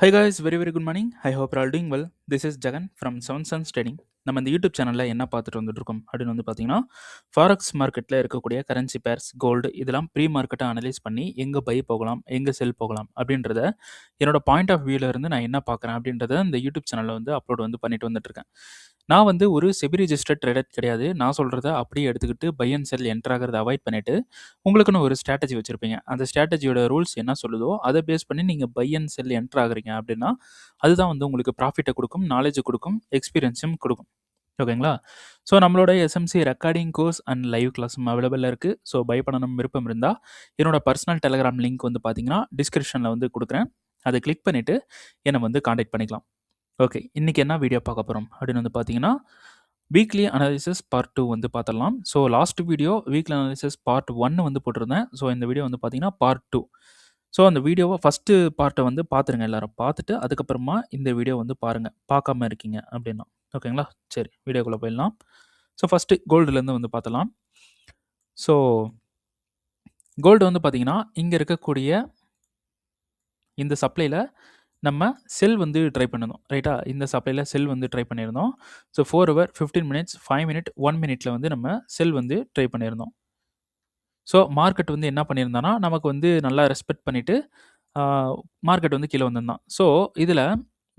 Hi guys, very good morning. I hope you're all doing well. This is Jagan from Seven Suns Trading. நம்ம இந்த YouTube சேனலில் என்ன பார்த்துட்டு வந்துட்டு இருக்கோம் அப்படின்னு வந்து பார்த்தீங்கன்னா ஃபாரக்ஸ் மார்க்கெட்டில் இருக்கக்கூடிய கரன்சி பேர்ஸ் கோல்டு இதெல்லாம் ப்ரீ மார்க்கெட்டை அனலைஸ் பண்ணி எங்கே பை போகலாம் எங்கே செல் போகலாம் அப்படின்றத என்னோட பாயிண்ட் ஆஃப் வியூவில் இருந்து நான் என்ன பார்க்குறேன் அப்படின்றத இந்த யூடியூப் சேனலில் வந்து அப்லோட் வந்து பண்ணிட்டு வந்துட்டு இருக்கேன். நான் வந்து ஒரு செபி ரிஜிஸ்டர்ட் ட்ரேடர் கிடையாது. நான் சொல்கிறத அப்படியே எடுத்துக்கிட்டு பை அண்ட் செல் என்டர் ஆகிறத அவாய்ட் பண்ணிவிட்டு உங்களுக்குன்னு ஒரு ஸ்ட்ராட்டஜி வச்சுருப்பீங்க. அந்த ஸ்ட்ராட்டஜியோட ரூல்ஸ் என்ன சொல்லுதோ அதை பேஸ் பண்ணி நீங்கள் பை அண்ட் செல் என்டர் ஆகுறீங்க அப்படின்னா அதுதான் வந்து உங்களுக்கு ப்ராஃபிட்டை கொடுக்கும், நாலேஜ் கொடுக்கும், எக்ஸ்பீரியன்ஸும் கொடுக்கும். ஓகேங்களா? ஸோ நம்மளோட SMC recording course and live கிளாஸும் அவைலபிளாக இருக்குது. ஸோ பை பண்ணணும் விருப்பம் இருந்தால் என்னோட பர்சனல் டெலகிராம் லிங்க் வந்து பார்த்தீங்கன்னா டிஸ்கிரிப்ஷனில் வந்து கொடுக்குறேன். அதை கிளிக் பண்ணிவிட்டு என்னை வந்து காண்டாக்ட் பண்ணிக்கலாம். ஓகே, இன்றைக்கி என்ன வீடியோ பார்க்க போகிறோம் அப்படின்னு வந்து பார்த்தீங்கன்னா வீக்லி அனாலிசிஸ் பார்ட் 2 வந்து பார்த்துடலாம். So last video weekly analysis part 1 வந்து போட்டிருந்தேன். ஸோ இந்த வீடியோ வந்து பார்த்தீங்கன்னா பார்ட் 2. ஸோ அந்த வீடியோவை ஃபஸ்ட்டு பார்ட்டை வந்து பார்த்துருங்க எல்லாரும். பார்த்துட்டு அதுக்கப்புறமா இந்த வீடியோ வந்து பாருங்கள், பார்க்காம இருக்கீங்க அப்படின்னா. ஓகேங்களா? சரி, வீடியோக்குள்ளே போயிடலாம். ஸோ ஃபஸ்ட்டு கோல்டுலேருந்து வந்து பார்த்தலாம். ஸோ கோல்டு வந்து பார்த்தீங்கன்னா இங்கே இருக்கக்கூடிய இந்த சப்ளையில் நம்ம செல் வந்து ட்ரை பண்ணியிருந்தோம், ரைட்டா? இந்த சப்ளையில் செல் வந்து ட்ரை பண்ணியிருந்தோம். ஸோ 4 hour 15 minutes 5 minute 1 minuteல வந்து நம்ம செல் வந்து ட்ரை பண்ணியிருந்தோம். ஸோ மார்க்கெட் வந்து என்ன பண்ணியிருந்தான்னா நமக்கு வந்து நல்லா ரெஸ்பெக்ட் பண்ணிவிட்டு மார்க்கெட் வந்து கீழே வந்திருந்தான். ஸோ இதில்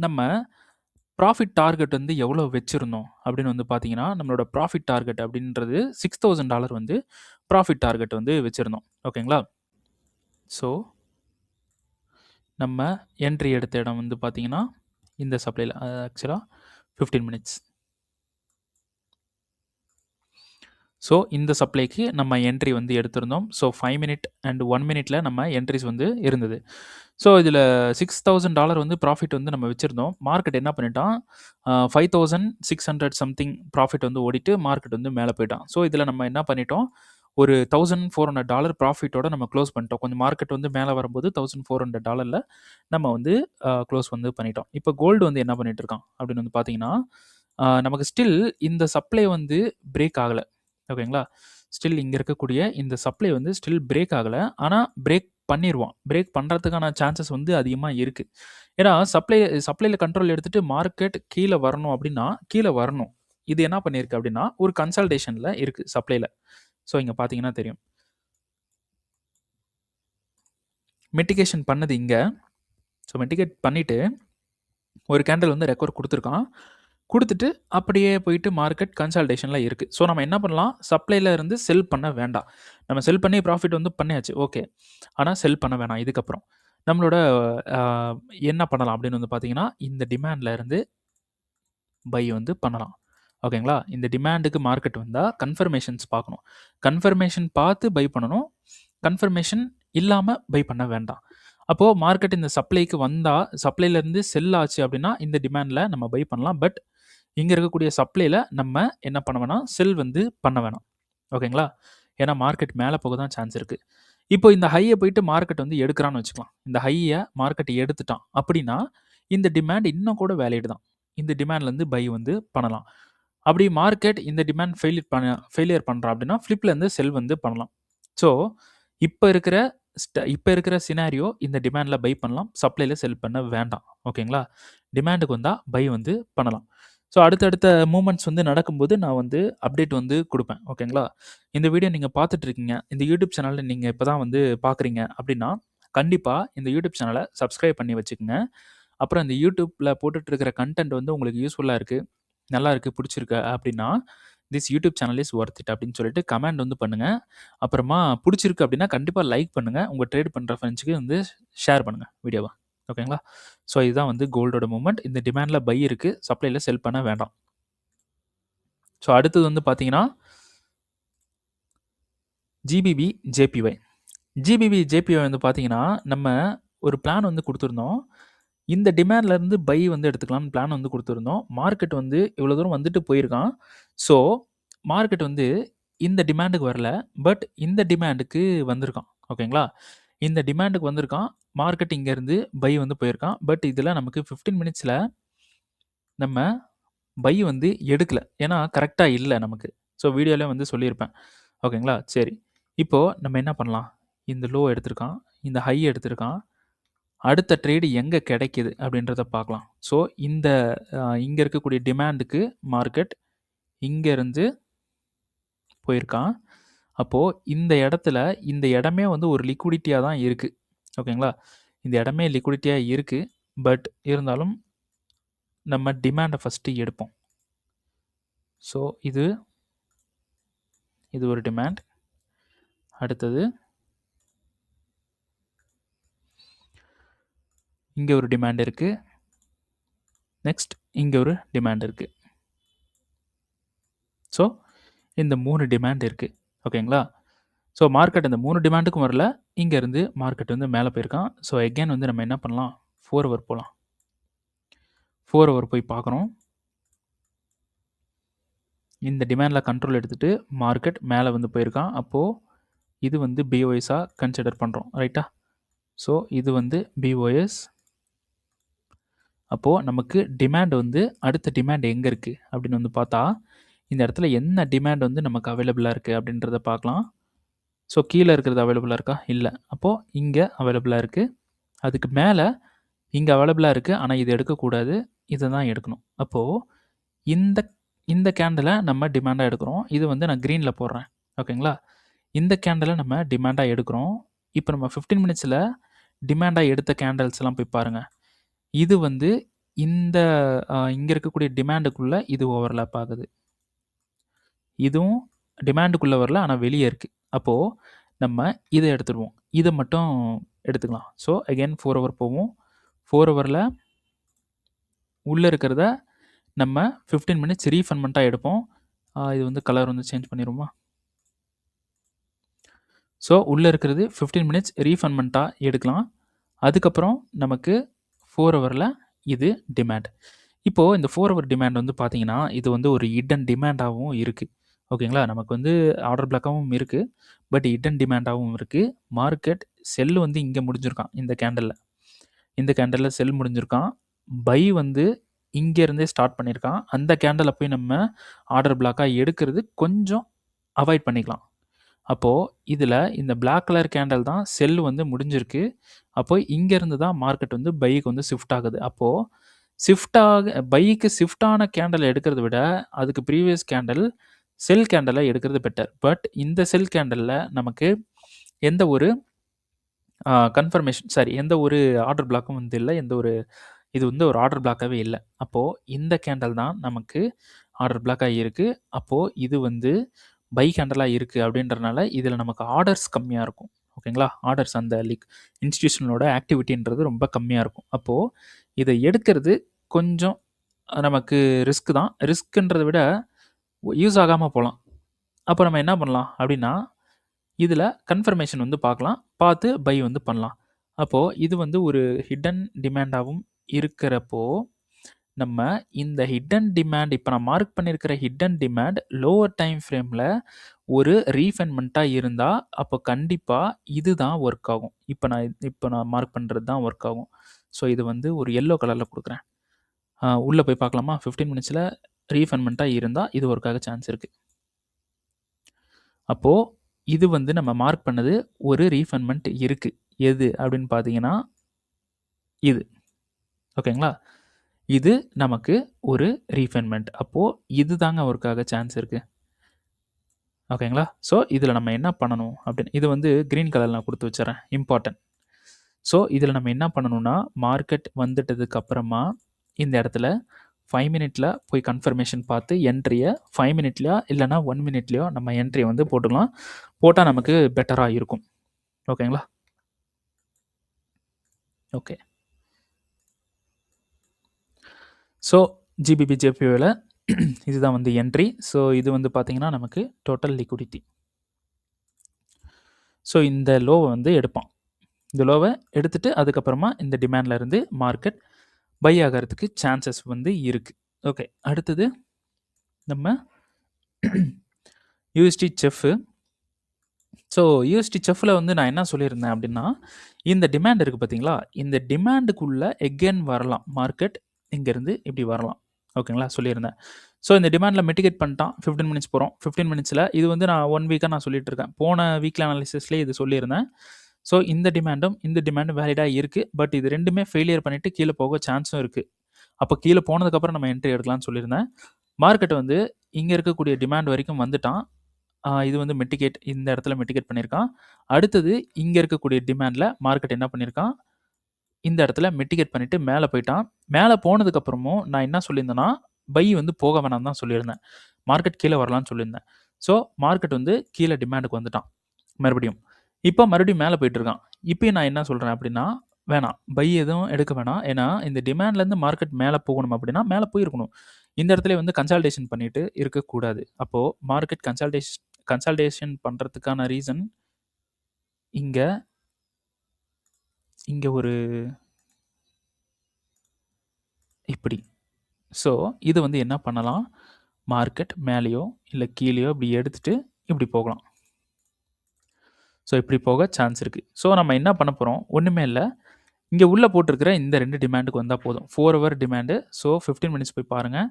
நம்ம ப்ராஃபிட் டார்கெட் வந்து எவ்வளோ வச்சுருந்தோம் அப்படின்னு வந்து பார்த்தீங்கன்னா நம்மளோட ப்ராஃபிட் டார்கெட் அப்படின்றது $6,000 வந்து ப்ராஃபிட் டார்கெட் வந்து வச்சுருந்தோம். ஓகேங்களா? ஸோ நம்ம என்ட்ரி எடுத்த இடம் வந்து பார்த்தீங்கன்னா இந்த சப்ளையில் ஆக்சுவலாக 15 minutes. ஸோ இந்த சப்ளைக்கு நம்ம என்ட்ரி வந்து எடுத்திருந்தோம். ஸோ 5 minute அண்ட் 1 minuteல நம்ம என்ட்ரிஸ் வந்து இருந்தது. ஸோ இதில் $6,000 வந்து ப்ராஃபிட் வந்து நம்ம வச்சுருந்தோம். மார்க்கெட் என்ன பண்ணிட்டான், 5,600 சம்திங் ப்ராஃபிட் வந்து ஓடிட்டு மார்க்கெட் வந்து மேலே போயிட்டான். ஸோ இதில் நம்ம என்ன பண்ணிட்டோம், ஒரு $1,400 ப்ராஃபிட்டோட நம்ம க்ளோஸ் பண்ணிட்டோம். கொஞ்சம் மார்க்கெட் வந்து மேலே வரும்போது $1,400 நம்ம வந்து க்ளோஸ் வந்து பண்ணிட்டோம். இப்போ கோல்டு வந்து என்ன பண்ணிட்டு இருக்கான் அப்படின்னு வந்து பார்த்தீங்கன்னா நமக்கு ஸ்டில் இந்த சப்ளை வந்து பிரேக் ஆகலை. ஓகேங்களா? ஸ்டில் இங்கே இருக்கக்கூடிய இந்த சப்ளை வந்து ஸ்டில் பிரேக் ஆகலை. ஆனால் பிரேக் பண்ணிடுவான். பிரேக் பண்ணுறதுக்கான சான்சஸ் வந்து அதிகமாக இருக்குது. ஏன்னா சப்ளையில் கண்ட்ரோல் எடுத்துகிட்டு மார்க்கெட் கீழே வரணும் அப்படின்னா கீழே வரணும். இது என்ன பண்ணியிருக்கு அப்படின்னா ஒரு கன்சல்டேஷனில் இருக்குது சப்ளையில். ஸோ இங்கே பார்த்தீங்கன்னா தெரியும், மிட்டிகேஷன் பண்ணது இங்கே. ஸோ மிட்டிகேட் பண்ணிவிட்டு ஒரு கேண்டில் வந்து ரெக்கவர் கொடுத்துருக்கான். கொடுத்துட்டு அப்படியே போயிட்டு மார்க்கெட் கன்சால்டேஷனில் இருக்குது. ஸோ நம்ம என்ன பண்ணலாம், சப்ளையில் இருந்து செல் பண்ண வேண்டாம். நம்ம செல் பண்ணி ப்ராஃபிட் வந்து பண்ணியாச்சு, ஓகே. ஆனால் செல் பண்ண வேணாம். இதுக்கப்புறம் நம்மளோட என்ன பண்ணலாம் அப்படின்னு வந்து பார்த்தீங்கன்னா இந்த டிமாண்டில் இருந்து பை வந்து பண்ணலாம். ஓகேங்களா? இந்த டிமாண்டுக்கு மார்க்கெட் வந்தால் கன்ஃபர்மேஷன்ஸ் பார்க்கணும். கன்ஃபர்மேஷன் பார்த்து பை பண்ணணும். கன்ஃபர்மேஷன் இல்லாமல் பை பண்ண வேண்டாம். அப்போது மார்க்கெட் இந்த சப்ளைக்கு வந்தால் சப்ளைலேருந்து செல் ஆச்சு அப்படின்னா இந்த டிமாண்டில் நம்ம பை பண்ணலாம். பட் இங்கே இருக்கக்கூடிய சப்ளையில் நம்ம என்ன பண்ண வேணாம், செல் வந்து பண்ண வேணாம். ஓகேங்களா? ஏன்னா மார்க்கெட் மேலே போக தான் சான்ஸ் இருக்குது. இப்போ இந்த ஹையை போயிட்டு மார்க்கெட் வந்து எடுக்கிறான்னு வச்சுக்கலாம். இந்த ஹையை மார்க்கெட் எடுத்துட்டான் அப்படின்னா இந்த டிமாண்ட் இன்னும் கூட வேலிட் தான். இந்த டிமாண்ட்லேருந்து பை வந்து பண்ணலாம். அப்படி மார்க்கெட் இந்த டிமாண்ட் ஃபெயிலியர் பண்ணுறான் அப்படின்னா ஃப்ளிப்லேருந்து செல் வந்து பண்ணலாம். ஸோ இப்போ இருக்கிற சினாரியோ இந்த டிமாண்டில் பை பண்ணலாம், சப்ளையில் செல் பண்ண வேண்டாம். ஓகேங்களா? டிமாண்டுக்கு வந்தால் பை வந்து பண்ணலாம். ஸோ அடுத்தடுத்த மூமெண்ட்ஸ் வந்து நடக்கும்போது நான் வந்து அப்டேட் வந்து கொடுப்பேன். ஓகேங்களா? இந்த வீடியோ நீங்கள் பார்த்துட்ருக்கீங்க, இந்த யூடியூப் சேனலில் நீங்கள் இப்போ தான் வந்து பார்க்குறீங்க அப்படின்னா கண்டிப்பாக இந்த யூடியூப் சேனலை சப்ஸ்கிரைப் பண்ணி வச்சுக்கோங்க. அப்புறம் இந்த யூடியூப்பில் போட்டுட்டு இருக்கிற கண்டென்ட் வந்து உங்களுக்கு யூஸ்ஃபுல்லாக இருக்குது, நல்லா இருக்குது, பிடிச்சிருக்கு அப்படின்னா this YouTube channel is worth it அப்படின்னு சொல்லிட்டு கமெண்ட் வந்து பண்ணுங்கள். அப்புறமா பிடிச்சிருக்கு அப்படின்னா கண்டிப்பாக லைக் பண்ணுங்கள். உங்கள் ட்ரேட் பண்ணுற ஃப்ரெண்ட்ஸுக்கு வந்து ஷேர் பண்ணுங்கள் வீடியோவை. ஓகேங்களா? ஸோ இதுதான் வந்து கோல்டோட மூமெண்ட். இந்த டிமாண்டில் பை இருக்குது, சப்ளையில் செல் பண்ண வேண்டாம். ஸோ அடுத்தது வந்து பார்த்தீங்கன்னா ஜிபிபி ஜேபிஒய். ஜிபிபி ஜேபிஒய் வந்து பார்த்தீங்கன்னா நம்ம ஒரு பிளான் வந்து கொடுத்துருந்தோம். இந்த டிமாண்ட்லேருந்து பை வந்து எடுத்துக்கலாம்னு பிளான் வந்து கொடுத்துருந்தோம். மார்க்கெட் வந்து இவ்வளோ தூரம் வந்துட்டு போயிருக்கான். ஸோ மார்க்கெட் வந்து இந்த டிமாண்டுக்கு வரல, பட் இந்த டிமாண்டுக்கு வந்திருக்கான். ஓகேங்களா? இந்த டிமாண்டுக்கு வந்திருக்கான். மார்க்கெட் இங்கேருந்து பை வந்து போயிருக்கான். பட் இதில் நமக்கு 15 மினிட்ஸில் நம்ம பை வந்து எடுக்கல. ஏன்னா கரெக்டாக இல்லை நமக்கு. ஸோ வீடியோவில் வந்து சொல்லியிருப்பேன். ஓகேங்களா? சரி, இப்போது நம்ம என்ன பண்ணலாம், இந்த லோ எடுத்திருக்கான், இந்த ஹை எடுத்திருக்கான், அடுத்த ட்ரேடு எங்கே கிடைக்குது அப்படின்றத பார்க்கலாம். ஸோ இந்த இங்கே இருக்கக்கூடிய டிமாண்டுக்கு மார்க்கெட் இங்கேருந்து போயிருக்கான். அப்போது இந்த இடத்துல இந்த இடமே வந்து ஒரு லிக்விடிட்டியாக தான் இருக்குது. ஓகேங்களா? இந்த இடமே லிக்விடிட்டியாக இருக்குது. பட் இருந்தாலும் நம்ம டிமாண்டை ஃபஸ்ட்டு எடுப்போம். ஸோ இது ஒரு டிமாண்ட். அடுத்தது இங்கே ஒரு டிமாண்ட் இருக்குது. நெக்ஸ்ட் இங்கே ஒரு டிமாண்ட் இருக்குது. ஸோ இந்த 3 டிமாண்ட் இருக்குது. ஓகேங்களா? ஸோ மார்க்கெட் இந்த 3 டிமாண்டுக்கும் வரல. இங்கேருந்து மார்க்கெட் வந்து மேலே போயிருக்கான். ஸோ எகெயின் வந்து நம்ம என்ன பண்ணலாம், 4 ஹவர் போகலாம். 4 ஹவர் போய் பார்க்குறோம். இந்த டிமாண்டில் கண்ட்ரோல் எடுத்துகிட்டு மார்க்கெட் மேலே வந்து போயிருக்கான். அப்போது இது வந்து பிஓஎஸாக கன்சிடர் பண்ணுறோம். ரைட்டா? ஸோ இது வந்து பிஓஎஸ். அப்போது நமக்கு டிமாண்ட் வந்து அடுத்த டிமாண்ட் எங்கே இருக்குது அப்படின்னு வந்து பார்த்தா, இந்த இடத்துல என்ன டிமாண்ட் வந்து நமக்கு அவைலபிளாக இருக்குது அப்படின்றத பார்க்கலாம். ஸோ கீழே இருக்கிறது அவைலபிளாக இருக்கா? இல்லை. அப்போது இங்கே அவைலபிளாக இருக்குது. அதுக்கு மேலே இங்கே அவைலபிளாக இருக்குது. ஆனால் இது எடுக்கக்கூடாது. இதை தான் எடுக்கணும். அப்போது இந்த இந்த கேண்டலை நம்ம டிமாண்டாக எடுக்கிறோம். இது வந்து நான் க்ரீனில் போடுறேன். ஓகேங்களா? இந்த கேண்டலை நம்ம டிமாண்டாக எடுக்கிறோம். இப்போ நம்ம 15 மினிட்ஸில் டிமாண்டாக எடுத்த கேண்டல்ஸ்லாம் போய் பாருங்கள். இது வந்து இந்த இங்கே இருக்கக்கூடிய டிமாண்டுக்குள்ளே இது ஓவர்லேப் ஆகுது. இதுவும் டிமாண்டுக்குள்ளே வரல, ஆனால் வெளியே இருக்குது. அப்போது நம்ம இதை எடுத்துடுவோம். இதை மட்டும் எடுத்துக்கலாம். ஸோ அகெயின் 4 ஹவர் போவோம். 4 ஹவரில் உள்ளே இருக்கிறத நம்ம 15 மினிட்ஸ் ரீஃபண்ட்மெண்ட்டாக எடுப்போம். இது வந்து கலர் வந்து சேஞ்ச் பண்ணிடுவோமா? ஸோ உள்ளே இருக்கிறது 15 மினிட்ஸ் ரீஃபண்ட்மெண்ட்டாக எடுக்கலாம். அதுக்கப்புறம் நமக்கு 4 ஹவரில் இது டிமாண்ட். இப்போது இந்த 4 ஹவர் டிமாண்ட் வந்து பார்த்தீங்கன்னா, இது வந்து ஒரு ஹிடன் டிமாண்டாகவும் இருக்குது. ஓகேங்களா? நமக்கு வந்து ஆர்டர் பிளாக்காகவும் இருக்குது. பட் ஹிடன் டிமாண்டாகவும் இருக்குது. மார்க்கெட் செல் வந்து இங்கே முடிஞ்சிருக்கான். இந்த கேண்டலில். இந்த கேண்டலில் செல் முடிஞ்சிருக்கான். பை வந்து இங்கேருந்தே ஸ்டார்ட் பண்ணியிருக்கான். அந்த கேண்டலை போய் நம்ம ஆர்டர் பிளாக்காக எடுக்கிறது கொஞ்சம் அவாய்ட் பண்ணிக்கலாம். அப்போது இதில் இந்த பிளாக் கலர் கேண்டல் தான் செல் வந்து முடிஞ்சிருக்கு. அப்போது இங்கேருந்து தான் மார்க்கெட் வந்து பைக்கு வந்து ஷிஃப்ட் ஆகுது. அப்போது பைக்கு ஷிஃப்டான கேண்டலை எடுக்கிறத விட அதுக்கு ப்ரீவியஸ் கேண்டல் செல் கேண்டலை எடுக்கிறது பெட்டர். பட் இந்த செல் கேண்டலில் நமக்கு எந்த ஒரு எந்த ஒரு ஆர்டர் பிளாக்கும் வந்து இல்லை. இது வந்து ஒரு ஆர்டர் பிளாக்காகவே இல்லை. அப்போது இந்த கேண்டல் தான் நமக்கு ஆர்டர் பிளாக்காக இருக்குது. அப்போது இது வந்து பை கேண்டலாக இருக்குது அப்படின்றனால இதில் நமக்கு ஆர்டர்ஸ் கம்மியாக இருக்கும். ஓகேங்களா? ஆர்டர்ஸ் அந்த இன்ஸ்டிடியூஷனோட ஆக்டிவிட்டின்றது ரொம்ப கம்மியாக இருக்கும். அப்போது இதை எடுக்கிறது கொஞ்சம் நமக்கு ரிஸ்க் தான். ரிஸ்க்குன்றதை விட யூஸ் ஆகாமல் போகலாம். அப்போ நம்ம என்ன பண்ணலாம் அப்படின்னா, இதில் கன்ஃபர்மேஷன் வந்து பார்க்கலாம். பார்த்து பை வந்து பண்ணலாம். அப்போது இது வந்து ஒரு ஹிடன் டிமாண்டாகவும் இருக்கிறப்போ நம்ம இந்த ஹிடன் டிமாண்ட் இப்போ நான் மார்க் பண்ணியிருக்கிற ஹிடன் டிமாண்ட் லோவர் டைம் ஃப்ரேமில் ஒரு ரீஃபைன்மெண்ட்டாக இருந்தால் அப்போ கண்டிப்பாக இது தான் ஒர்க் ஆகும். இப்போ நான் மார்க் பண்ணுறது தான் ஒர்க் ஆகும். ஸோ இது வந்து ஒரு எல்லோ கலரில் கொடுக்குறேன். உள்ளே போய் பார்க்கலாமா? 15 மினிட்ஸில் ரீஃபைன்மெண்ட்டாக இருந்தால் இது ஒர்க் ஆக சான்ஸ் இருக்குது. அப்போது இது வந்து நம்ம மார்க் பண்ணது ஒரு ரீஃபைன்மெண்ட் இருக்குது. எது அப்படின்னு பார்த்தீங்கன்னா இது. ஓகேங்களா? இது நமக்கு ஒரு ரீஃபைன்மெண்ட். அப்போது இது தாங்க ஒர்க் ஆக சான்ஸ் இருக்குது. ஓகேங்களா? ஸோ இதில் நம்ம என்ன பண்ணணும் அப்படின்னு இது வந்து க்ரீன் கலரில் நான் கொடுத்து வச்சுறேன். இம்பார்ட்டன்ட். ஸோ இதில் நம்ம என்ன பண்ணணும்னா மார்க்கெட் வந்துட்டதுக்கு அப்புறமா இந்த இடத்துல 5 மினிட்ல போய் கன்ஃபர்மேஷன் பார்த்து என்ட்ரியை 5 மினிட்லையோ இல்லைனா 1 மினிட்லையோ நம்ம என்ட்ரியை வந்து போட்டுக்கலாம். போட்டால் நமக்கு பெட்டராக இருக்கும். ஓகேங்களா? ஓகே. ஸோ ஜிபிபி ஜேபிஓவில் இதுதான் வந்து என்ட்ரி. ஸோ இது வந்து பார்த்திங்கன்னா நமக்கு டோட்டல் லிக்விடிட்டி. ஸோ இந்த லோவை வந்து எடுப்பான். இந்த லோவை எடுத்துகிட்டு அதுக்கப்புறமா இந்த டிமாண்டில் இருந்து மார்க்கெட் பை ஆகிறதுக்கு சான்சஸ் வந்து இருக்குது. ஓகே. அடுத்தது நம்ம யூஎஸ்டி செஃப்பு. ஸோ யூஎஸ்டி செஃப்பில் வந்து நான் என்ன சொல்லியிருந்தேன் அப்படின்னா, இந்த டிமாண்ட் இருக்குது பார்த்தீங்களா, இந்த டிமாண்டுக்குள்ளே எகெயின் வரலாம் மார்க்கெட். இங்கேருந்து இப்படி வரலாம். ஓகேங்களா? சொல்லியிருந்தேன். ஸோ இந்த டிமாண்டில் மிட்டிகேட் பண்ணிட்டான். 15 மினிட்ஸ் போகிறோம். 15 மினிட்ஸில் இது வந்து நான் 1 வீக்காக நான் சொல்லிட்டு இருக்கேன். போன வீக்லி அனாலிசிஸ்லேயே இது சொல்லியிருந்தேன். ஸோ இந்த டிமாண்டும் வேலிடாக இருக்குது. பட் இது ரெண்டுமே ஃபெயிலியர் பண்ணிவிட்டு கீழே போக சான்ஸும் இருக்குது. அப்போ கீழே போனதுக்கப்புறம் நம்ம என்ட்ரி எடுக்கலாம்னு சொல்லியிருந்தேன். மார்க்கெட் வந்து இங்கே இருக்கக்கூடிய டிமாண்ட் வரைக்கும் வந்துட்டான். இது வந்து மிட்டிகேட், இந்த இடத்துல மிட்டிகேட் பண்ணியிருக்கான். அடுத்தது இங்கே இருக்கக்கூடிய டிமாண்டில் மார்க்கெட் என்ன பண்ணியிருக்கான், இந்த இடத்துல மிட்டிகேட் பண்ணிவிட்டு மேலே போயிட்டான். மேலே போனதுக்கப்புறமும் நான் என்ன சொல்லியிருந்தேன்னா, பை வந்து போக வேணாம்னு தான் சொல்லியிருந்தேன். மார்க்கெட் கீழே வரலான்னு சொல்லியிருந்தேன். ஸோ மார்க்கெட் வந்து கீழே டிமாண்டுக்கு வந்துட்டான் மறுபடியும். இப்போ மறுபடியும் மேலே போயிட்டுருக்கான். இப்பயும் நான் என்ன சொல்கிறேன் அப்படின்னா, வேணாம், பை எதுவும் எடுக்க வேணாம். ஏன்னா இந்த டிமாண்ட்லேருந்து மார்க்கெட் மேலே போகணும் அப்படின்னா மேலே போயிருக்கணும். இந்த இடத்துல வந்து கன்சால்டேஷன் பண்ணிட்டு இருக்கக்கூடாது. அப்போது மார்க்கெட் கன்சால்டேஷன் பண்ணுறதுக்கான ரீசன் இங்கே இங்கே ஒரு இப்படி. ஸோ இது வந்து என்ன பண்ணலாம், மார்க்கெட் மேலேயோ இல்லை கீழேயோ இப்படி எடுத்துகிட்டு இப்படி போகலாம். ஸோ இப்படி போக சான்ஸ் இருக்குது. ஸோ நம்ம என்ன பண்ண போகிறோம், ஒன்றுமே இல்லை, இங்கே உள்ளே போட்டிருக்கிற இந்த 2 டிமாண்டுக்கு வந்தால் போதும். 4 ஹவர் டிமாண்டு. ஸோ 15 மினிட்ஸ் போய் பாருங்கள்,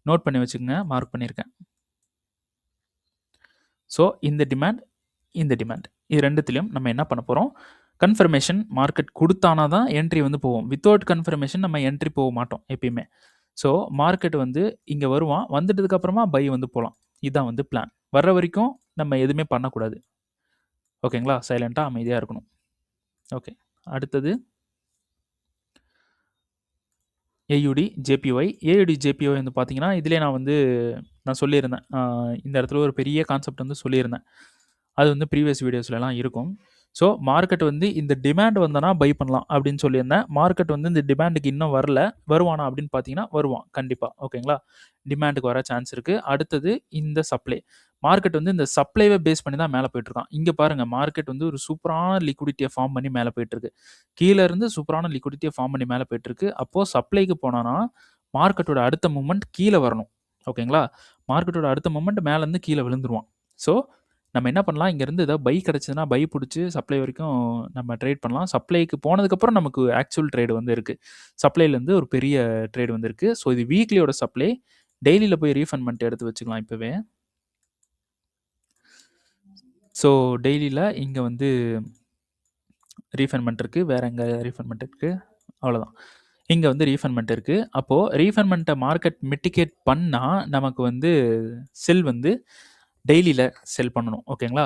நோட் பண்ணி வச்சுக்கோங்க, மார்க் பண்ணியிருக்கேன். ஸோ இந்த டிமாண்ட் இது ரெண்டுத்துலேயும் நம்ம என்ன பண்ண போகிறோம், கன்ஃபர்மேஷன் மார்க்கெட் கொடுத்தானா தான் என்ட்ரி வந்து போவோம். வித்தவுட் கன்ஃபர்மேஷன் நம்ம என்ட்ரி போக மாட்டோம் எப்பயுமே. ஸோ மார்க்கெட் வந்து இங்கே வருவான், வந்துட்டதுக்கப்புறமா பை வந்து போகலாம். இதுதான் வந்து பிளான். வர்ற வரைக்கும் நம்ம எதுவுமே பண்ணக்கூடாது. ஓகேங்களா, சைலண்ட்டாக அமைதியாக இருக்கணும். ஓகே, அடுத்தது ஏயுடி ஜேபிஒய். ஏயுடி ஜேபிஒய் வந்து பார்த்தீங்கன்னா, இதிலே நான் சொல்லியிருந்தேன். இந்த இடத்துல ஒரு பெரிய கான்செப்ட் வந்து சொல்லியிருந்தேன். அது வந்து ப்ரீவியஸ் வீடியோஸ்லலாம் இருக்கும். ஸோ மார்க்கெட் வந்து இந்த டிமாண்ட் வந்தனா பை பண்ணலாம் அப்படின்னு சொல்லியிருந்தேன். மார்க்கெட் வந்து இந்த டிமாண்டுக்கு இன்னும் வரல. வருவானா அப்படின்னு பார்த்தீங்கன்னா வருவான் கண்டிப்பாக. ஓகேங்களா, டிமாண்டுக்கு வர சான்ஸ் இருக்குது. அடுத்தது இந்த சப்ளை. மார்க்கெட் வந்து இந்த சப்ளைவை பேஸ் பண்ணி தான் மேலே போயிட்டுருக்கான். இங்கே பாருங்கள், மார்க்கெட் வந்து ஒரு சூப்பரான லிக்விடிட்டியை ஃபார்ம் பண்ணி மேலே போயிட்டுருக்கு. கீழே இருந்து சூப்பரான லிக்விடிட்டியை ஃபார்ம் பண்ணி மேலே போயிட்டுருக்கு. அப்போது சப்ளைக்கு போனான்னா மார்க்கெட்டோட அடுத்த மூமெண்ட் கீழே வரணும். ஓகேங்களா, மார்க்கெட்டோட அடுத்த மூமெண்ட் மேலேருந்து கீழே விழுந்துருவான். ஸோ நம்ம என்ன பண்ணலாம், இங்கேருந்து ஏதாவது பை கிடச்சிதுன்னா பை பிடிச்சி சப்ளை வரைக்கும் நம்ம ட்ரேட் பண்ணலாம். சப்ளைக்கு போனதுக்கப்புறம் நமக்கு ஆக்சுவல் ட்ரேடு வந்து இருக்குது. சப்ளைலேருந்து ஒரு பெரிய ட்ரேடு வந்து இருக்குது. ஸோ இது வீக்லியோட சப்ளை. டெய்லியில் போய் ரீஃபண்ட் பண்ணிட்டு எடுத்து வச்சுக்கலாம் இப்போவே. ஸோ டெய்லியில் இங்கே வந்து ரீஃபண்ட் இருக்குது. வேறு எங்கே ரீஃபண்ட் இருக்குது, அவ்வளோதான். இங்கே வந்து ரீஃபண்ட் இருக்குது. அப்போது ரீஃபண்ட்டை மார்க்கெட் மிட்டிகேட் பண்ணால் நமக்கு வந்து செல் வந்து டெய்லியில் செல் பண்ணணும். ஓகேங்களா,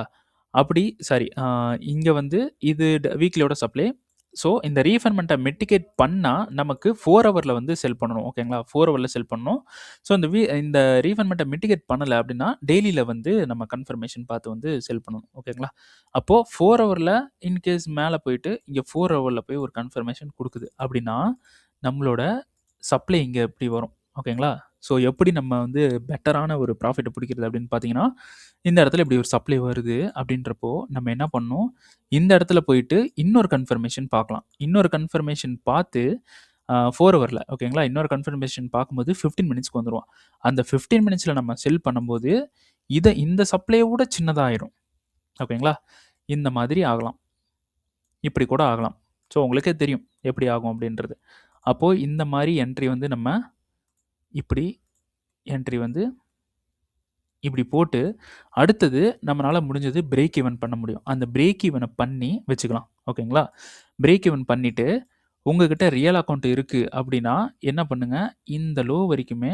அப்படி சாரி, இங்கே வந்து இது வீக்லியோட சப்ளை. ஸோ இந்த ரீஃபண்ட்மெண்ட்டை மிட்டிகேட் பண்ணால் நமக்கு 4 ஹவரில் வந்து செல் பண்ணணும். ஓகேங்களா, 4 ஹவரில் செல் பண்ணணும். ஸோ இந்த ரீஃபண்ட்மெண்ட்டை மிட்டிகேட் பண்ணலை அப்படின்னா டெய்லியில் வந்து நம்ம கன்ஃபர்மேஷன் பார்த்து வந்து செல் பண்ணணும். ஓகேங்களா, அப்போது 4 ஹவரில் இன்கேஸ் மேலே போயிட்டு இங்கே 4 ஹவரில் போய் ஒரு கன்ஃபர்மேஷன் கொடுக்குது அப்படின்னா நம்மளோட சப்ளை இங்கே எப்படி வரும். ஓகேங்களா, ஸோ எப்படி நம்ம வந்து பெட்டரான ஒரு ப்ராஃபிட்டை பிடிக்கிறது அப்படின்னு பார்த்தீங்கன்னா, இந்த இடத்துல இப்படி ஒரு சப்ளை வருது அப்படின்றப்போ நம்ம என்ன பண்ணணும், இந்த இடத்துல போயிட்டு இன்னொரு கன்ஃபர்மேஷன் பார்க்கலாம். இன்னொரு கன்ஃபர்மேஷன் பார்த்து 4 ஹவரில் ஓகேங்களா, இன்னொரு கன்ஃபர்மேஷன் பார்க்கும்போது 15 மினிட்ஸ்க்கு வந்துடுவோம். அந்த 15 மினிட்ஸில் நம்ம செல் பண்ணும்போது இந்த சப்ளையோட சின்னதாகிடும். ஓகேங்களா, இந்த மாதிரி ஆகலாம், இப்படி கூட ஆகலாம். ஸோ உங்களுக்கே தெரியும் எப்படி ஆகும் அப்படின்றது. அப்போது இந்த மாதிரி என்ட்ரி வந்து நம்ம இப்படி என்ட்ரி வந்து இப்படி போட்டு அடுத்தது நம்மளால் முடிஞ்சது பிரேக் ஈவன் பண்ண முடியும். அந்த பிரேக் ஈவனை பண்ணி வச்சுக்கலாம். ஓகேங்களா, பிரேக் ஈவன் பண்ணிவிட்டு உங்ககிட்ட ரியல் அக்கௌண்ட் இருக்குது அப்படின்னா என்ன பண்ணுங்கள், இந்த லோ வரைக்குமே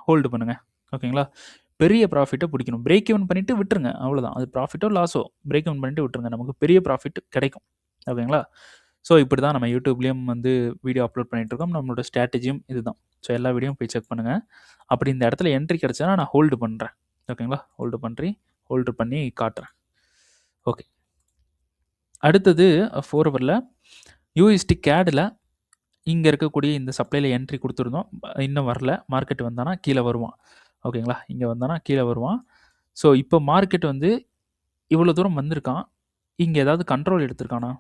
ஹோல்டு பண்ணுங்கள். ஓகேங்களா, பெரிய ப்ராஃபிட்டை பிடிக்கணும். பிரேக் ஈவன் பண்ணிவிட்டு விட்டுருங்க, அவ்வளோதான். அது ப்ராஃபிட்டோ லாஸோ பிரேக் ஈவன் பண்ணிவிட்டு விட்டுருங்க, நமக்கு பெரிய ப்ராஃபிட் கிடைக்கும். ஓகேங்களா, ஸோ இப்படி தான் நம்ம யூடியூப்லேயும் வந்து வீடியோ அப்லோட் பண்ணிகிட்ருக்கோம். நம்மளோட ஸ்ட்ராட்டஜியும் இதுதான். ஸோ எல்லா வீடியோவும் போய் செக் பண்ணுங்கள். அப்படி இந்த இடத்துல என்ட்ரி கிடச்சா நான் ஹோல்டு பண்ணுறேன். ஓகேங்களா, ஹோல்டு பண்ணி காட்டுறேன். ஓகே, அடுத்தது 4 ஹவரில் யூஎஸ்டி கேடில் இங்கே இருக்கக்கூடிய இந்த சப்ளையில் என்ட்ரி கொடுத்துருந்தோம். இன்னும் வரல. மார்க்கெட் வந்தானா கீழே வருவான். ஓகேங்களா, இங்கே வந்தானா கீழே வருவான். ஸோ இப்போ மார்க்கெட் வந்து இவ்வளோ தூரம் வந்திருக்கான். இங்கே ஏதாவது கண்ட்ரோல் எடுத்திருக்கானா,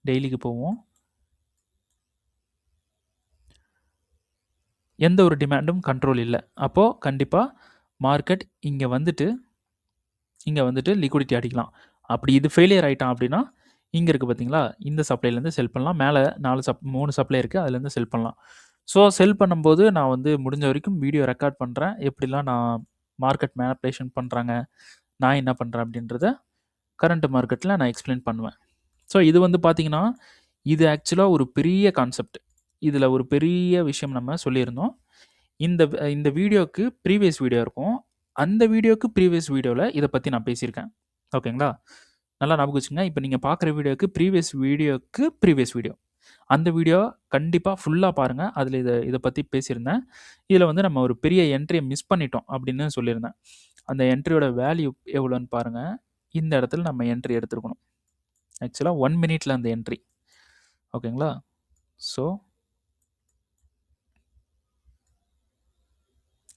டெய்லிக்கு போவோம். எந்த ஒரு டிமாண்டும் கண்ட்ரோல் இல்லை. அப்போது கண்டிப்பாக மார்க்கெட் இங்கே வந்துட்டு லிக்விடிட்டி அடிக்கலாம். அப்படி இது ஃபெயிலியர் ஆகிட்டான் அப்படின்னா இங்கே இருக்குது பார்த்தீங்களா, இந்த சப்ளைலேருந்து செல் பண்ணலாம். மேலே 3 சப்ளை இருக்குது, அதுலேருந்து செல் பண்ணலாம். ஸோ செல் பண்ணும்போது நான் வந்து முடிஞ்ச வரைக்கும் வீடியோ ரெக்கார்ட் பண்ணுறேன். எப்படிலாம் நான் மார்க்கெட் மேனிபுலேஷன் பண்ணுறாங்க, நான் என்ன பண்ணுறேன் அப்படின்றத கரண்ட் மார்க்கெட்டில் நான் எக்ஸ்பிளைன் பண்ணுவேன். ஸோ இது வந்து பார்த்தீங்கன்னா, இது ஆக்சுவலாக ஒரு பெரிய கான்செப்ட். இதில் ஒரு பெரிய விஷயம் நம்ம சொல்லியிருந்தோம். இந்த இந்த வீடியோக்கு ப்ரீவியஸ் வீடியோ இருக்கும். அந்த வீடியோக்கு ப்ரீவியஸ் வீடியோவில் இதை பற்றி நான் பேசியிருக்கேன். ஓகேங்களா? நல்லா ஞாபகம் வச்சுங்க. இப்போ நீங்கள் பார்க்குற வீடியோக்கு ப்ரீவியஸ் வீடியோ. அந்த வீடியோ கண்டிப்பாக ஃபுல்லாக பாருங்கள். அதில் இதை பற்றி பேசியிருந்தேன். இதில் வந்து நம்ம ஒரு பெரிய என்ட்ரியை மிஸ் பண்ணிட்டோம் அப்படின்னு சொல்லியிருந்தேன். அந்த என்ட்ரியோட வேல்யூ எவ்வளோன்னு பாருங்கள். இந்த இடத்துல நம்ம என்ட்ரி எடுத்துருக்கணும். ஆக்சுவலாக 1 மினிட்ல அந்த என்ட்ரி. ஓகேங்களா? ஸோ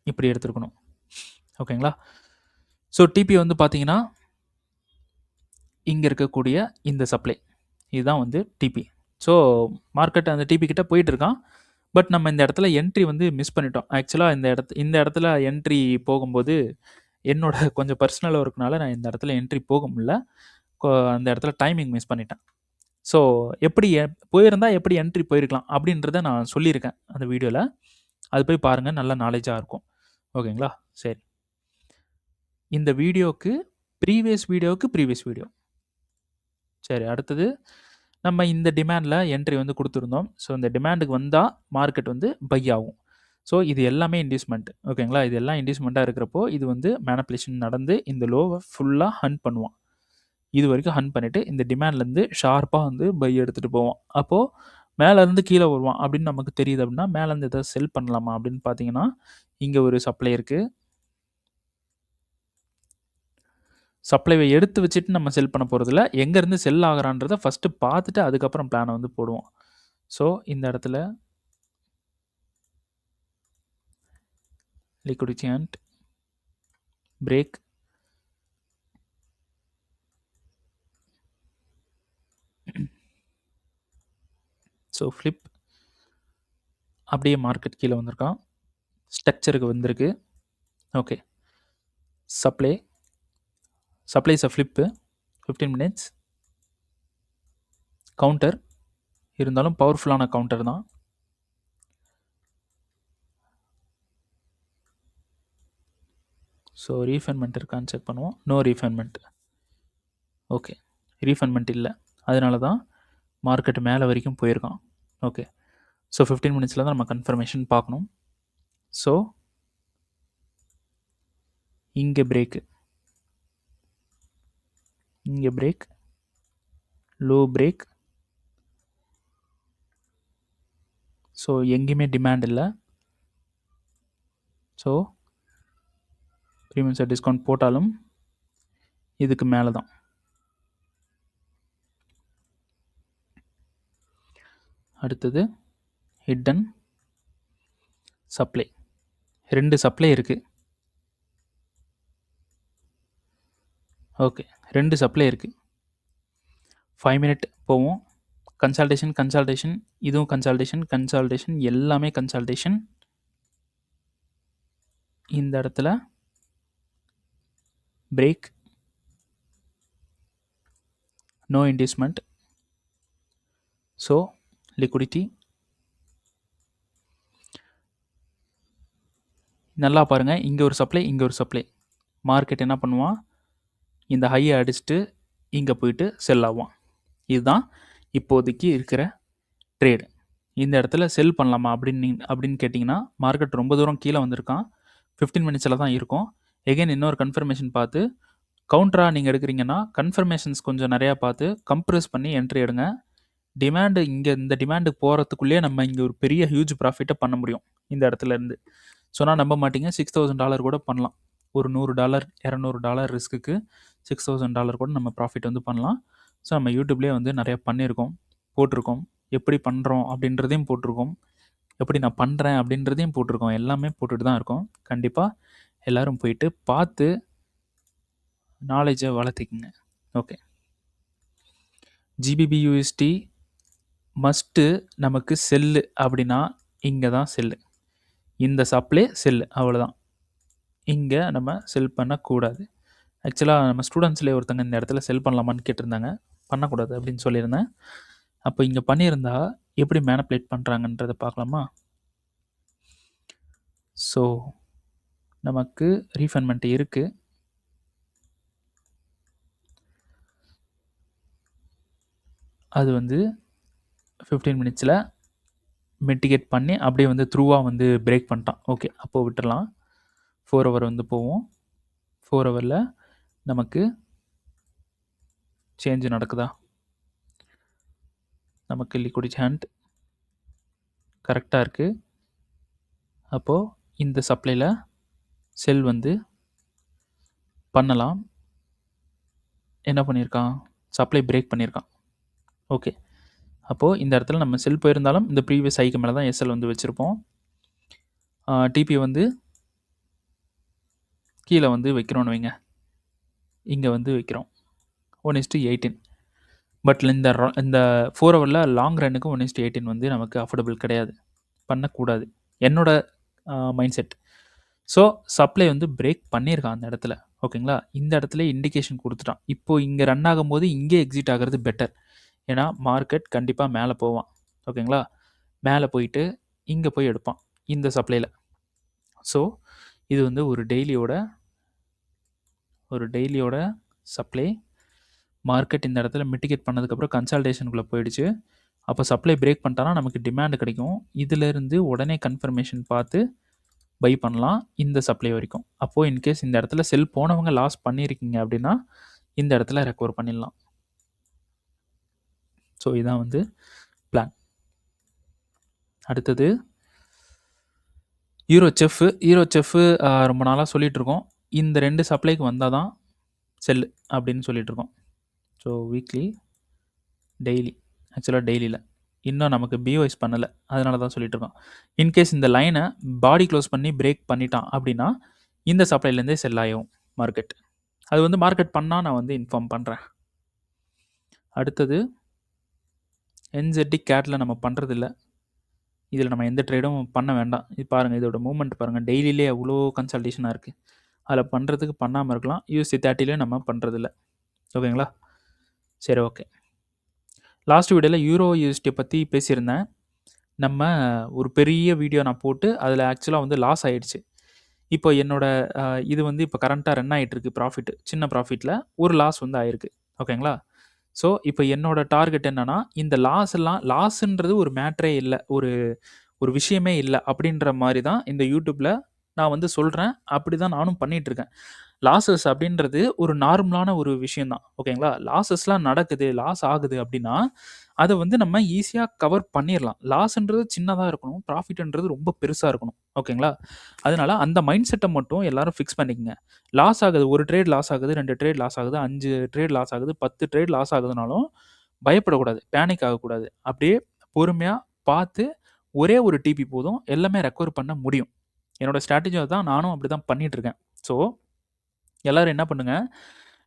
இப்படி எடுத்துருக்கணும். ஓகேங்களா? ஸோ டிபி வந்து பார்த்தீங்கன்னா, இங்கே இருக்கக்கூடிய இந்த சப்ளை இதுதான் வந்து டிபி. ஸோ மார்க்கெட் அந்த டிபி கிட்ட போயிட்டு இருக்கான். பட் நம்ம இந்த இடத்துல என்ட்ரி வந்து மிஸ் பண்ணிட்டோம். ஆக்சுவலாக இந்த இடத்துல என்ட்ரி போகும்போது என்னோட கொஞ்சம் பர்சனல் ஒர்க்னால நான் இந்த இடத்துல என்ட்ரி போக முடியல. அந்த இடத்துல டைமிங் மிஸ் பண்ணிட்டேன். ஸோ எப்படி போயிருந்தா எப்படி என்ட்ரி போயிருக்கலாம் அப்படின்றத நான் சொல்லியிருக்கேன் அந்த வீடியோவில். அது போய் பாருங்கள், நல்ல நாலேஜாக இருக்கும். ஓகேங்களா? சரி, இந்த வீடியோக்கு ப்ரீவியஸ் வீடியோ. சரி, அடுத்தது நம்ம இந்த டிமாண்டில் என்ட்ரி வந்து கொடுத்துருந்தோம். ஸோ இந்த டிமாண்டுக்கு வந்தால் மார்க்கெட் வந்து பை ஆகும். ஸோ இது எல்லாமே இன்டியூஸ்மெண்ட். ஓகேங்களா? இது எல்லாம் இன்டியூஸ்மெண்ட்டாக இருக்கிறப்போ இது வந்து மேனிப்புலேஷன் நடந்து இந்த லோவை ஃபுல்லாக ஹண்ட் பண்ணுவான். இது வரைக்கும் ஹண்ட் பண்ணிவிட்டு இந்த டிமாண்ட்லேருந்து ஷார்ப்பாக வந்து பை எடுத்துகிட்டு போவான். அப்போது மேலேருந்து கீழே வருவான் அப்படின்னு நமக்கு தெரியுது. அப்படின்னா மேலேருந்து எதாவது செல் பண்ணலாமா அப்படின்னு பார்த்தீங்கன்னா, இங்கே ஒரு சப்ளை இருக்குது. சப்ளைவை எடுத்து வச்சுட்டு நம்ம செல் பண்ண போகிறதில்ல. எங்கேருந்து செல் ஆகிறான்றதை ஃபஸ்ட்டு பார்த்துட்டு அதுக்கப்புறம் பிளானை வந்து போடுவோம். ஸோ இந்த இடத்துல liquidity and break. So flip அப்படியே மார்க்கெட் கீழே வந்திருக்கான். ஸ்ட்ரக்சருக்கு வந்திருக்கு. Okay, supplies a flip 15 minutes counter. இருந்தாலும் பவர்ஃபுல்லான கவுண்டர் தான். ஸோ ரீஃபைன்மெண்ட் இருக்கான்னு செக் பண்ணுவோம். No refinement. ஓகே, ரீஃபைன்மெண்ட் இல்லை. அதனால தான் மார்க்கெட் மேலே வரைக்கும் போயிருக்கான். ஓகே, ஸோ 15 மினிட்ஸில் தான் நம்ம கன்ஃபர்மேஷன் பார்க்கணும். ஸோ இங்கே பிரேக்கு, இங்கே பிரேக், லோ பிரேக். ஸோ எங்கேயுமே டிமாண்ட் இல்லை. ஸோ ப்ரீமியம் சார் டிஸ்கவுண்ட் போட்டாலும் இதுக்கு மேலே தான். அடுத்தது ஹிட்டன் சப்ளை. 2 சப்ளை இருக்குது. ஓகே, 2 சப்ளை இருக்குது. 5 மினிட் போவோம். கன்சால்டேஷன், இதுவும் கன்சால்டேஷன், எல்லாமே கன்சால்டேஷன். இந்த இடத்துல break, no inducement. So liquidity நல்லா பாருங்கள். இங்கே ஒரு சப்ளை. மார்க்கெட் என்ன பண்ணுவான், இந்த ஹையை அடிச்சுட்டு இங்கே போயிட்டு செல் ஆவான். இதுதான் இப்போதைக்கு இருக்கிற ட்ரேடு. இந்த இடத்துல செல் பண்ணலாமா அப்படின்னு கேட்டிங்கன்னா, மார்க்கெட் ரொம்ப தூரம் கீழே வந்திருக்கான். 15 மினிட்ஸில் தான் இருக்கும். எகைன் இன்னொரு கன்ஃபர்மேஷன் பார்த்து கவுண்டராக நீங்கள் எடுக்கிறீங்கன்னா கன்ஃபர்மேஷன்ஸ் கொஞ்சம் நிறையா பார்த்து கம்ப்ரெஸ் பண்ணி என்ட்ரி எடுங்க. டிமாண்டு இந்த டிமாண்டுக்கு போகிறதுக்குள்ளேயே நம்ம இங்கே ஒரு பெரிய ஹியூஜ் ப்ராஃபிட்டை பண்ண முடியும் இந்த இடத்துல இருந்து. சொன்னால் நம்ப மாட்டீங்க, $6,000 கூட பண்ணலாம். ஒரு $100 $200 ரிஸ்க்குக்கு $6,000 கூட நம்ம ப்ராஃபிட் வந்து பண்ணலாம். ஸோ நம்ம யூடியூப்லேயே வந்து நிறையா பண்ணியிருக்கோம், போட்டிருக்கோம். எப்படி பண்ணுறோம் அப்படின்றதையும் போட்டிருக்கோம், எப்படி நான் பண்ணுறேன் அப்படின்றதையும் போட்டிருக்கோம். எல்லாமே போட்டுட்டு தான் இருக்கோம். கண்டிப்பாக எல்லோரும் போயிட்டு பார்த்து நாலேஜை வளர்த்திக்குங்க. ஓகே, GBP/USD மஸ்ட்டு நமக்கு செல்லு அப்படின்னா இங்கே தான் செல்லு. இந்த சப்ளை செல்லு, அவ்வளோதான். இங்கே நம்ம செல் பண்ணக்கூடாது. ஆக்சுவலாக நம்ம ஸ்டூடெண்ட்ஸ்லேயே ஒருத்தங்க இந்த இடத்துல செல் பண்ணலாமான்னு கேட்டிருந்தாங்க. பண்ணக்கூடாது அப்படின்னு சொல்லியிருந்தேன். அப்போ இங்கே பண்ணியிருந்தா எப்படி மேனிப்புலேட் பண்ணுறாங்கன்றதை பார்க்கலாமா? ஸோ நமக்கு ரீஃபைன்மெண்ட் இருக்குது. அது வந்து 15 மினிட்ஸில் மிட்டிகேட் பண்ணி அப்படியே வந்து த்ரூவாக வந்து பிரேக் பண்ணிட்டான். ஓகே, அப்போது விட்டுறலாம். 4 ஹவர் வந்து போவோம். 4 ஹவரில் நமக்கு சேஞ்ச் நடக்குதா? நமக்கு லிக்விடிட்டி ஹேண்ட் கரெக்டாக இருக்குது. அப்போது இந்த சப்ளையில் செல் வந்து பண்ணலாம். என்ன பண்ணியிருக்கான்? சப்ளை பிரேக் பண்ணியிருக்கான். ஓகே, அப்போது இந்த இடத்துல நம்ம செல் போயிருந்தாலும் இந்த ப்ரீவியஸ் ஐக்கு மேலே தான் எஸ்எல் வந்து வச்சுருப்போம். டிபி வந்து கீழே வந்து வைக்கிறோன்னு வைங்க, இங்கே வந்து வைக்கிறோம் 1:18. பட் இந்த 4 ஹவரில் லாங் ரன்னுக்கு 1:18 வந்து நமக்கு அஃபோர்டபுள் கிடையாது, பண்ணக்கூடாது, என்னோட மைண்ட் செட். ஸோ சப்ளை வந்து பிரேக் பண்ணியிருக்கான் அந்த இடத்துல. ஓகேங்களா, இந்த இடத்துல இண்டிகேஷன் கொடுத்துட்டான். இப்போது இங்கே ரன் ஆகும்போது இங்கே எக்ஸிட் ஆகிறது பெட்டர். ஏன்னா மார்க்கெட் கண்டிப்பாக மேலே போவான். ஓகேங்களா, மேலே போயிட்டு இங்கே போய் எடுப்பான் இந்த சப்ளையில். ஸோ இது வந்து ஒரு டெய்லியோட சப்ளை. மார்க்கெட் இந்த இடத்துல மிட்டிகேட் பண்ணதுக்கப்புறம் கன்சால்டேஷனுக்குள்ளே போயிடுச்சு. அப்போ சப்ளை பிரேக் பண்ணிட்டானா நமக்கு டிமாண்ட் கிடைக்கும். இதிலேருந்து உடனே கன்ஃபர்மேஷன் பார்த்து பை பண்ணலாம் இந்த சப்ளை வரைக்கும். அப்போது இன்கேஸ் இந்த இடத்துல செல் போனவங்க லாஸ் பண்ணியிருக்கீங்க அப்படின்னா இந்த இடத்துல ரெக்கவர் பண்ணிடலாம். ஸோ இதான் வந்து பிளான். அடுத்தது யூரோச்செஃப் ரொம்ப நாளாக சொல்லிகிட்டு இருக்கோம். இந்த 2 சப்ளைக்கு வந்தால் தான் செல் அப்படின்னு சொல்லிட்டு இருக்கோம். ஸோ வீக்லி, டெய்லி, ஆக்சுவலாக டெய்லியில் இன்னும் நமக்கு பிஓஎஸ் பண்ணலை, அதனால தான் சொல்லிட்டு இருக்கோம். இன்கேஸ் இந்த லைனை பாடி க்ளோஸ் பண்ணி பிரேக் பண்ணிட்டான் அப்படின்னா இந்த சப்ளைலேருந்தே செல் ஆகும் மார்க்கெட். அது வந்து மார்க்கெட் பண்ணால் நான் வந்து இன்ஃபார்ம் பண்ணுறேன். அடுத்தது என்ஜெட்டி கேட்டில் நம்ம பண்ணுறதில்ல, இதில் நம்ம எந்த ட்ரேடும் பண்ண வேண்டாம். இது பாருங்கள், இதோட மூவ்மெண்ட் பாருங்கள், டெய்லியிலே அவ்வளோ கன்சல்டேஷனாக இருக்குது. அதில் பண்ணுறதுக்கு பண்ணாமல் இருக்கலாம். யூஎஸ்டி 30லே நம்ம பண்ணுறதில்ல. ஓகேங்களா, சரி ஓகே. லாஸ்ட் வீடியோவில் யூரோ யூஎஸ்டி பற்றி பேசியிருந்தேன். நம்ம ஒரு பெரிய வீடியோ நான் போட்டு அதில் ஆக்சுவலாக வந்து லாஸ் ஆகிடுச்சு. இப்போ என்னோட இது வந்து இப்போ கரண்ட்டாக ரன் ஆகிட்டுருக்கு ப்ராஃபிட், சின்ன ப்ராஃபிட்டில் ஒரு லாஸ் வந்து ஆயிருக்கு. ஓகேங்களா, ஸோ இப்போ என்னோட டார்கெட் என்னென்னா இந்த லாஸ்ன்றது ஒரு மேட்ரே இல்லை, ஒரு விஷயமே இல்லை அப்படின்ற மாதிரி தான் இந்த யூடியூப்பில் நான் வந்து சொல்கிறேன். அப்படி தான் நானும் பண்ணிகிட்ருக்கேன். லாஸஸ் அப்படின்றது ஒரு நார்மலான ஒரு விஷயந்தான். ஓகேங்களா, லாஸஸ்லாம் நடக்குது, லாஸ் ஆகுது அப்படின்னா அதை வந்து நம்ம ஈஸியாக கவர் பண்ணிடலாம். லாஸ்ன்றது சின்னதாக இருக்கணும், ப்ராஃபிட்ன்றது ரொம்ப பெருசாக இருக்கணும். ஓகேங்களா, அதனால அந்த மைண்ட் செட்டை மட்டும் எல்லாரும் ஃபிக்ஸ் பண்ணிக்கங்க. லாஸ் ஆகுது, ஒரு ட்ரேட் லாஸ் ஆகுது, 2 ட்ரேட் லாஸ் ஆகுது, 5 ட்ரேட் லாஸ் ஆகுது, 10 ட்ரேட் லாஸ் ஆகுதுனாலும் பயப்படக்கூடாது, பேனிக் ஆகக்கூடாது. அப்படியே பொறுமையாக பார்த்து ஒரே ஒரு டிபி போதும், எல்லாமே ரெக்கவர் பண்ண முடியும். என்னோடய ஸ்ட்ராட்டஜி தான், நானும் அப்படி தான் பண்ணிகிட்ருக்கேன். ஸோ எல்லோரும் என்ன பண்ணுங்கள்,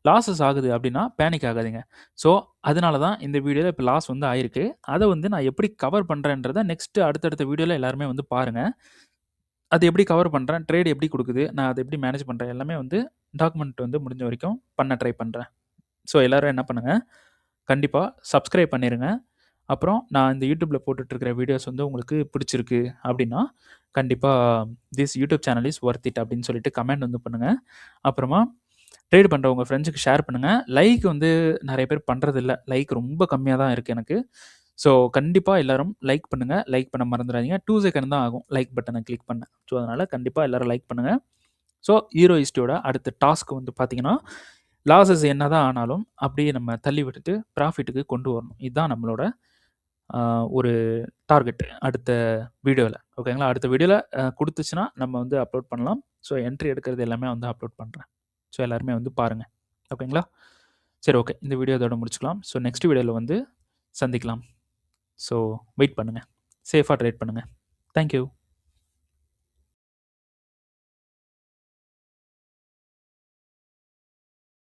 லாஸஸ் ஆகுது அப்படின்னா பேனிக் ஆகாதீங்க. ஸோ அதனால தான் இந்த வீடியோவில் இப்போ லாஸ் வந்து ஆயிருக்கு. அதை வந்து நான் எப்படி கவர் பண்ணுறேன்றதை நெக்ஸ்ட்டு அடுத்தடுத்த வீடியோவில் எல்லாருமே வந்து பாருங்கள். அது எப்படி கவர் பண்ணுறேன், ட்ரேட் எப்படி கொடுக்குது, நான் அதை எப்படி மேனேஜ் பண்ணுறேன், எல்லாமே வந்து டாக்குமெண்ட் வந்து முடிஞ்ச வரைக்கும் பண்ண ட்ரை பண்ணுறேன். ஸோ எல்லோரும் என்ன பண்ணுங்கள், கண்டிப்பாக சப்ஸ்கிரைப் பண்ணிடுங்க. அப்புறம் நான் இந்த யூடியூப்பில் போட்டுட்ருக்கிற வீடியோஸ் வந்து உங்களுக்கு பிடிச்சிருக்கு அப்படின்னா கண்டிப்பாக this YouTube channel is worth it அப்படின்னு சொல்லிட்டு கமெண்ட் வந்து பண்ணுங்கள். அப்புறமா ட்ரேட் பண்ணுற உங்கள் ஃப்ரெண்ட்ஸுக்கு ஷேர் பண்ணுங்கள். லைக் வந்து நிறைய பேர் பண்ணுறதில்ல, லைக் ரொம்ப கம்மியாக தான் இருக்குது எனக்கு. ஸோ கண்டிப்பாக எல்லோரும் லைக் பண்ணுங்கள், லைக் பண்ண மறந்துடாதீங்க. 2 செகண்ட் தான் ஆகும் லைக் பட்டனை கிளிக் பண்ண. ஸோ அதனால் கண்டிப்பாக எல்லோரும் லைக் பண்ணுங்கள். ஸோ ஹீரோ ஹிஸ்டியோட அடுத்த டாஸ்க் வந்து பார்த்திங்கன்னா லாஸஸ் என்ன தான் ஆனாலும் அப்படியே நம்ம தள்ளி விட்டுட்டு ப்ராஃபிட்டுக்கு கொண்டு வரணும். இதுதான் நம்மளோட ஒரு டார்கெட் அடுத்த வீடியோவில். ஓகேங்களா, அடுத்த வீடியோவில் கொடுத்துச்சுன்னா நம்ம வந்து அப்லோட் பண்ணலாம். ஸோ என்ட்ரி எடுக்கிறது எல்லாமே வந்து அப்லோட் பண்ணுறேன். ஸோ எல்லாருமே வந்து பாருங்கள். ஓகேங்களா, சரி ஓகே, இந்த வீடியோ இதோட முடிச்சுக்கலாம். ஸோ நெக்ஸ்ட் வீடியோவில் வந்து சந்திக்கலாம். ஸோ வெயிட் பண்ணுங்கள், சேஃபாக ட்ரேட் பண்ணுங்கள். தேங்க்யூ.